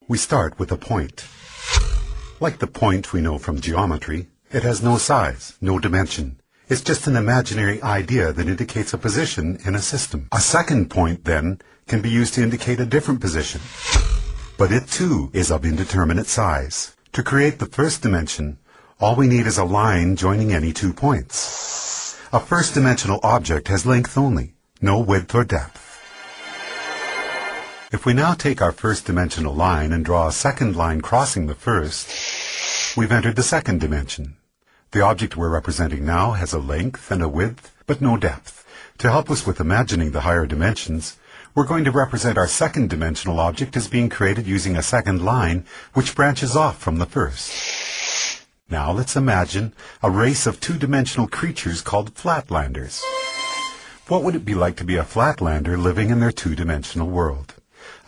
We start with a point. Like the point we know from geometry, it has no size, no dimension. It's just an imaginary idea that indicates a position in a system. A second point, then, can be used to indicate a different position. But it, too, is of indeterminate size. To create the first dimension, all we need is a line joining any 2 points. A first-dimensional object has length only, no width or depth. If we now take our first-dimensional line and draw a second line crossing the first, we've entered the second dimension. The object we're representing now has a length and a width, but no depth. To help us with imagining the higher dimensions, we're going to represent our second-dimensional object as being created using a second line, which branches off from the first. Now let's imagine a race of 2-dimensional creatures called flatlanders. What would it be like to be a flatlander living in their 2-dimensional world?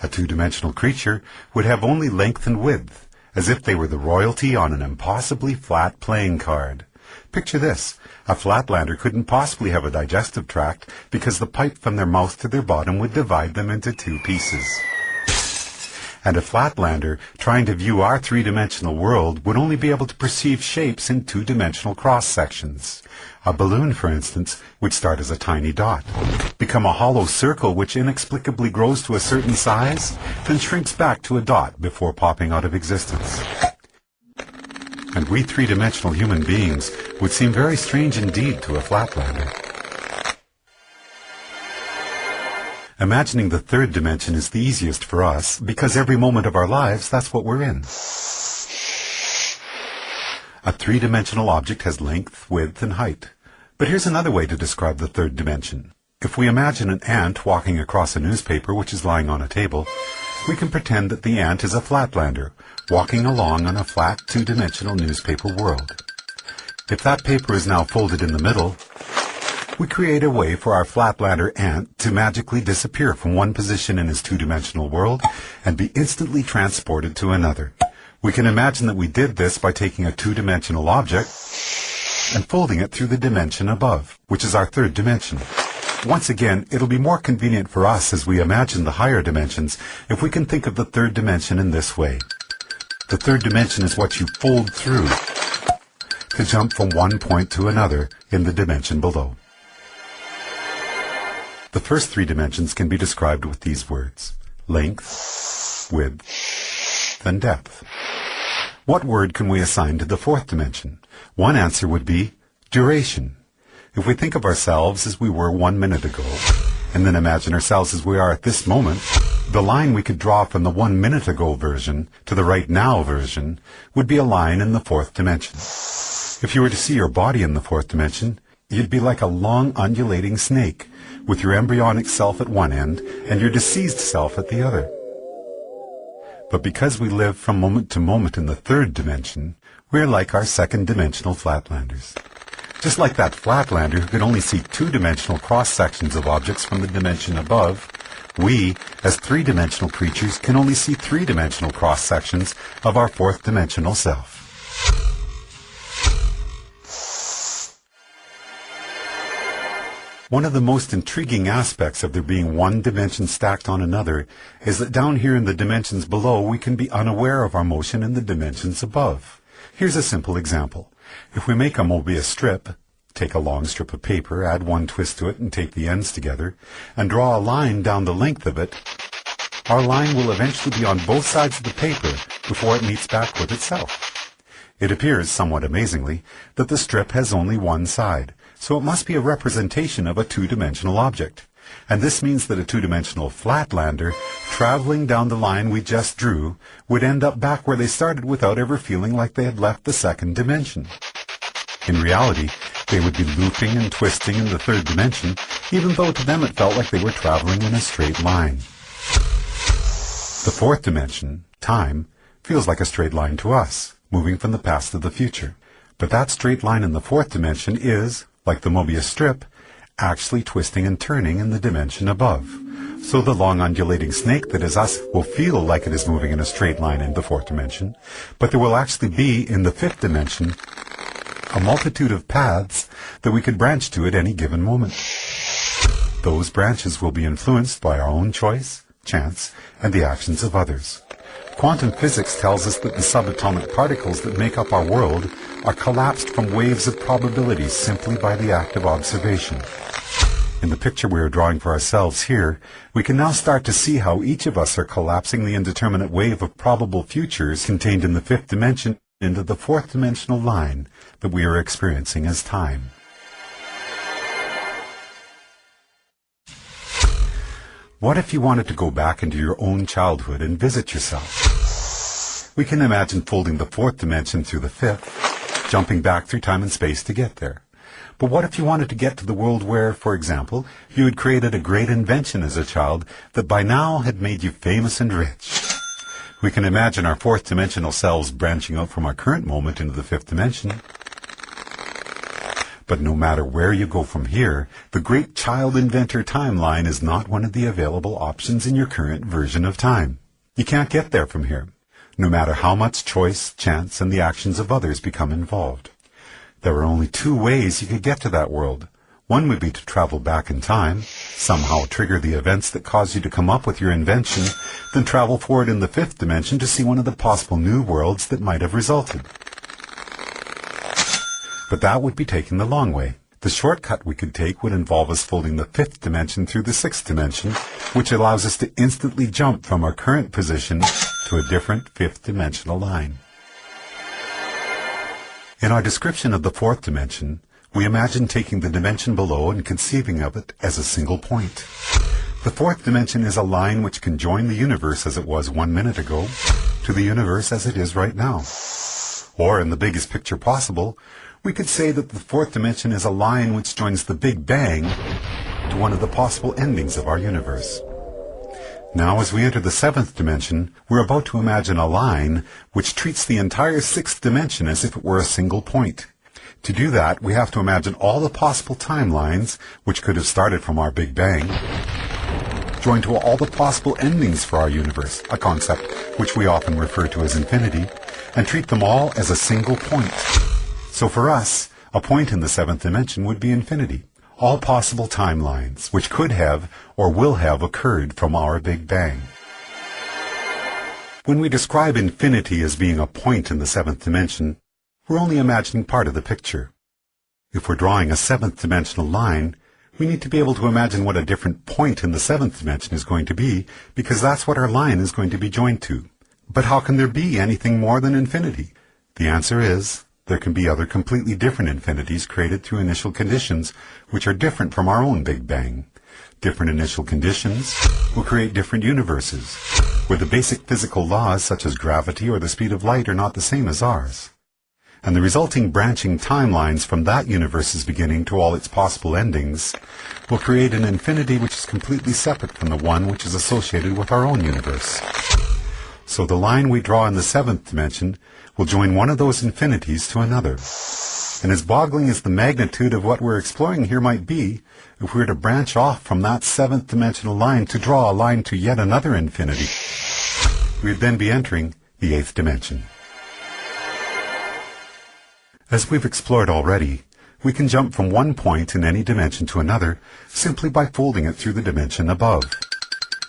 A 2-dimensional creature would have only length and width, as if they were the royalty on an impossibly flat playing card. Picture this. A flatlander couldn't possibly have a digestive tract because the pipe from their mouth to their bottom would divide them into 2 pieces. And a flatlander trying to view our 3-dimensional world would only be able to perceive shapes in 2-dimensional cross-sections. A balloon, for instance, would start as a tiny dot, become a hollow circle which inexplicably grows to a certain size, then shrinks back to a dot before popping out of existence. And we 3-dimensional human beings would seem very strange indeed to a flatlander. Imagining the third dimension is the easiest for us because every moment of our lives, that's what we're in. A 3-dimensional object has length, width, and height. But here's another way to describe the third dimension. If we imagine an ant walking across a newspaper which is lying on a table, we can pretend that the ant is a flatlander, walking along on a flat 2-dimensional newspaper world. If that paper is now folded in the middle, we create a way for our flatlander ant to magically disappear from one position in his 2-dimensional world and be instantly transported to another. We can imagine that we did this by taking a 2-dimensional object and folding it through the dimension above, which is our third dimension. Once again, it'll be more convenient for us as we imagine the higher dimensions if we can think of the third dimension in this way. The third dimension is what you fold through to jump from one point to another in the dimension below. The first 3 dimensions can be described with these words: length, width, and depth. What word can we assign to the fourth dimension? One answer would be duration. If we think of ourselves as we were 1 minute ago, and then imagine ourselves as we are at this moment, the line we could draw from the 1 minute ago version to the right now version would be a line in the fourth dimension. If you were to see your body in the fourth dimension, you'd be like a long undulating snake, with your embryonic self at one end and your deceased self at the other. But because we live from moment to moment in the third dimension, we're like our second-dimensional flatlanders. Just like that flatlander who could only see 2-dimensional cross-sections of objects from the dimension above, we, as 3-dimensional creatures, can only see 3-dimensional cross-sections of our fourth-dimensional self. One of the most intriguing aspects of there being one dimension stacked on another is that down here in the dimensions below we can be unaware of our motion in the dimensions above. Here's a simple example. If we make a Mobius strip, take a long strip of paper, add one twist to it and tape the ends together, and draw a line down the length of it, our line will eventually be on both sides of the paper before it meets back with itself. It appears, somewhat amazingly, that the strip has only one side, so it must be a representation of a 2-dimensional object. And this means that a 2-dimensional flatlander, traveling down the line we just drew, would end up back where they started without ever feeling like they had left the second dimension. In reality, they would be looping and twisting in the third dimension, even though to them it felt like they were traveling in a straight line. The fourth dimension, time, feels like a straight line to us, moving from the past to the future. But that straight line in the fourth dimension is, like the Mobius strip, actually twisting and turning in the dimension above. So the long undulating snake that is us will feel like it is moving in a straight line in the fourth dimension, but there will actually be, in the fifth dimension, a multitude of paths that we could branch to at any given moment. Those branches will be influenced by our own choice, chance, and the actions of others. Quantum physics tells us that the subatomic particles that make up our world are collapsed from waves of probabilities simply by the act of observation. In the picture we are drawing for ourselves here, we can now start to see how each of us are collapsing the indeterminate wave of probable futures contained in the fifth dimension into the fourth dimensional line that we are experiencing as time. What if you wanted to go back into your own childhood and visit yourself? We can imagine folding the fourth dimension through the fifth, jumping back through time and space to get there. But what if you wanted to get to the world where, for example, you had created a great invention as a child that by now had made you famous and rich? We can imagine our fourth dimensional selves branching out from our current moment into the fifth dimension. But no matter where you go from here, the great child inventor timeline is not one of the available options in your current version of time. You can't get there from here, no matter how much choice, chance, and the actions of others become involved. There are only two ways you could get to that world. One would be to travel back in time, somehow trigger the events that cause you to come up with your invention, then travel forward in the fifth dimension to see one of the possible new worlds that might have resulted. But that would be taking the long way. The shortcut we could take would involve us folding the fifth dimension through the sixth dimension, which allows us to instantly jump from our current position to a different fifth dimensional line. In our description of the fourth dimension, we imagine taking the dimension below and conceiving of it as a single point. The fourth dimension is a line which can join the universe as it was 1 minute ago to the universe as it is right now. Or, in the biggest picture possible, we could say that the fourth dimension is a line which joins the Big Bang to one of the possible endings of our universe. Now, as we enter the seventh dimension, we're about to imagine a line which treats the entire sixth dimension as if it were a single point. To do that, we have to imagine all the possible timelines, which could have started from our Big Bang, joined to all the possible endings for our universe, a concept which we often refer to as infinity, and treat them all as a single point. So for us, a point in the seventh dimension would be infinity. All possible timelines, which could have or will have occurred from our Big Bang. When we describe infinity as being a point in the seventh dimension, we're only imagining part of the picture. If we're drawing a seventh dimensional line, we need to be able to imagine what a different point in the seventh dimension is going to be, because that's what our line is going to be joined to. But how can there be anything more than infinity? The answer is, there can be other completely different infinities created through initial conditions which are different from our own Big Bang. Different initial conditions will create different universes, where the basic physical laws such as gravity or the speed of light are not the same as ours. And the resulting branching timelines from that universe's beginning to all its possible endings will create an infinity which is completely separate from the one which is associated with our own universe. So the line we draw in the seventh dimension will join one of those infinities to another. And as boggling as the magnitude of what we're exploring here might be, if we were to branch off from that seventh dimensional line to draw a line to yet another infinity, we would then be entering the eighth dimension. As we've explored already, we can jump from one point in any dimension to another simply by folding it through the dimension above.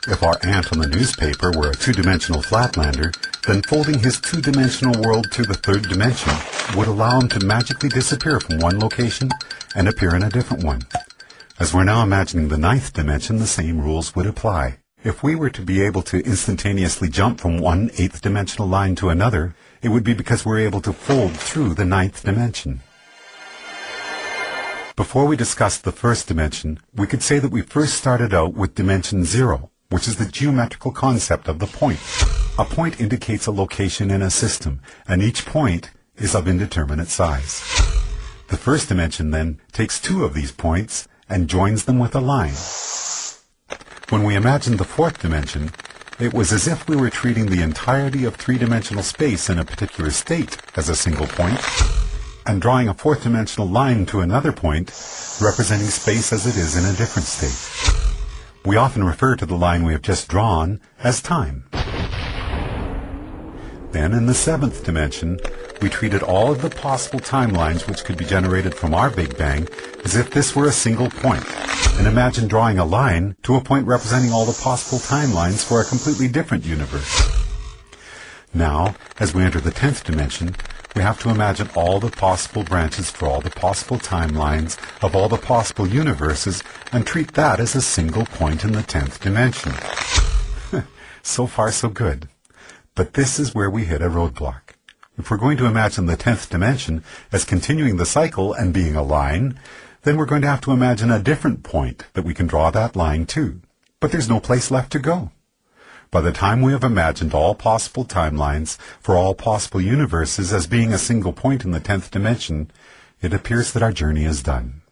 If our ant on the newspaper were a two-dimensional flatlander, then folding his two-dimensional world through the third dimension would allow him to magically disappear from one location and appear in a different one. As we're now imagining the ninth dimension, the same rules would apply. If we were to be able to instantaneously jump from one eighth dimensional line to another, it would be because we're able to fold through the ninth dimension. Before we discuss the first dimension, we could say that we first started out with dimension 0, which is the geometrical concept of the point. A point indicates a location in a system, and each point is of indeterminate size. The first dimension then takes two of these points and joins them with a line. When we imagined the fourth dimension, it was as if we were treating the entirety of three-dimensional space in a particular state as a single point, and drawing a fourth-dimensional line to another point, representing space as it is in a different state. We often refer to the line we have just drawn as time. Then, in the seventh dimension, we treated all of the possible timelines which could be generated from our Big Bang as if this were a single point, and imagined drawing a line to a point representing all the possible timelines for a completely different universe. Now, as we enter the 10th dimension, we have to imagine all the possible branches for all the possible timelines of all the possible universes and treat that as a single point in the 10th dimension. So far, so good. But this is where we hit a roadblock. If we're going to imagine the 10th dimension as continuing the cycle and being a line, then we're going to have to imagine a different point that we can draw that line to. But there's no place left to go. By the time we have imagined all possible timelines for all possible universes as being a single point in the 10th dimension, it appears that our journey is done.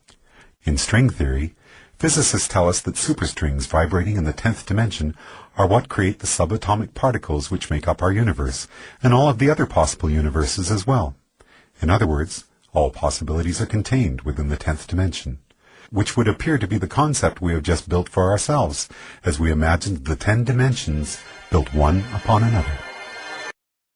In string theory, physicists tell us that superstrings vibrating in the 10th dimension are what create the subatomic particles which make up our universe, and all of the other possible universes as well. In other words, all possibilities are contained within the 10th dimension, which would appear to be the concept we have just built for ourselves, as we imagined the 10 dimensions built one upon another.